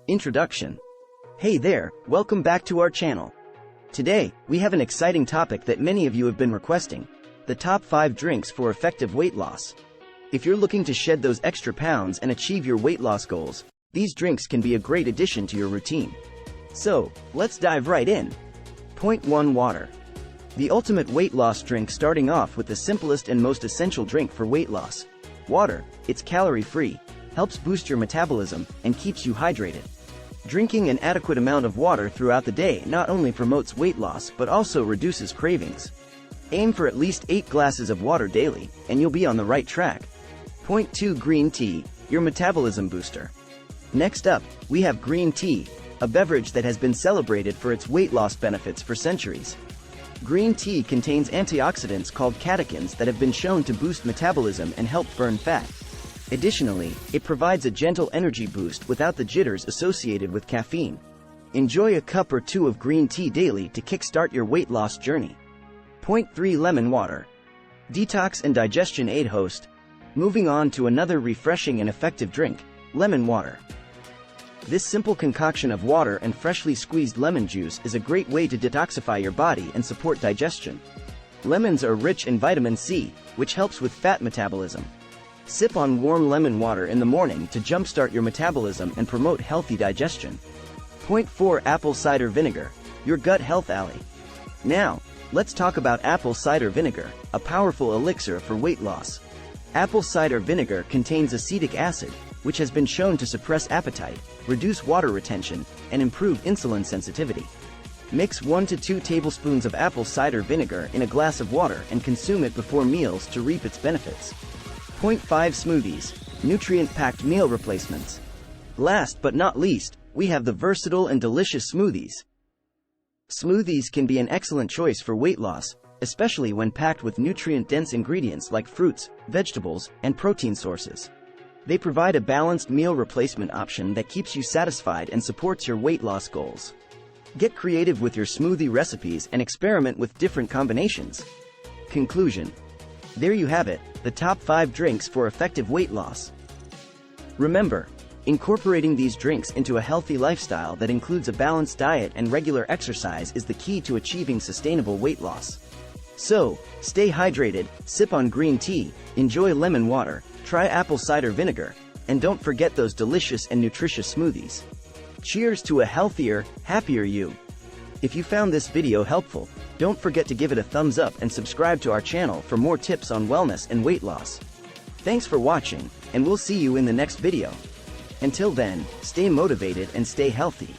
Introduction. Hey there, welcome back to our channel. Today, we have an exciting topic that many of you have been requesting: the top 5 drinks for effective weight loss. If you're looking to shed those extra pounds and achieve your weight loss goals, these drinks can be a great addition to your routine. So, let's dive right in. Point 1: Water. The ultimate weight loss drink, starting off with the simplest and most essential drink for weight loss. Water. It's calorie-free, helps boost your metabolism, and keeps you hydrated. Drinking an adequate amount of water throughout the day not only promotes weight loss but also reduces cravings. Aim for at least 8 glasses of water daily, and you'll be on the right track. Point 2: Green tea, your metabolism booster. Next up, we have green tea, a beverage that has been celebrated for its weight loss benefits for centuries. Green tea contains antioxidants called catechins that have been shown to boost metabolism and help burn fat. Additionally, it provides a gentle energy boost without the jitters associated with caffeine. Enjoy a cup or 2 of green tea daily to kickstart your weight loss journey. Point 3: Lemon water. Detox and digestion aid host. Moving on to another refreshing and effective drink, lemon water. This simple concoction of water and freshly squeezed lemon juice is a great way to detoxify your body and support digestion. Lemons are rich in vitamin C, which helps with fat metabolism. Sip on warm lemon water in the morning to jumpstart your metabolism and promote healthy digestion. Point 4: Apple cider vinegar, your gut health ally. Now, let's talk about apple cider vinegar, a powerful elixir for weight loss. Apple cider vinegar contains acetic acid, which has been shown to suppress appetite, reduce water retention, and improve insulin sensitivity. Mix 1 to 2 tablespoons of apple cider vinegar in a glass of water and consume it before meals to reap its benefits. Point 5: Smoothies, nutrient-packed meal replacements. Last but not least, we have the versatile and delicious smoothies. Smoothies can be an excellent choice for weight loss, especially when packed with nutrient-dense ingredients like fruits, vegetables, and protein sources. They provide a balanced meal replacement option that keeps you satisfied and supports your weight loss goals. Get creative with your smoothie recipes and experiment with different combinations. Conclusion. There you have it, the top 5 drinks for effective weight loss. Remember, incorporating these drinks into a healthy lifestyle that includes a balanced diet and regular exercise is the key to achieving sustainable weight loss. So, stay hydrated, sip on green tea, enjoy lemon water, try apple cider vinegar, and don't forget those delicious and nutritious smoothies. Cheers to a healthier, happier you. If you found this video helpful, don't forget to give it a thumbs up and subscribe to our channel for more tips on wellness and weight loss. Thanks for watching, and we'll see you in the next video. Until then, stay motivated and stay healthy.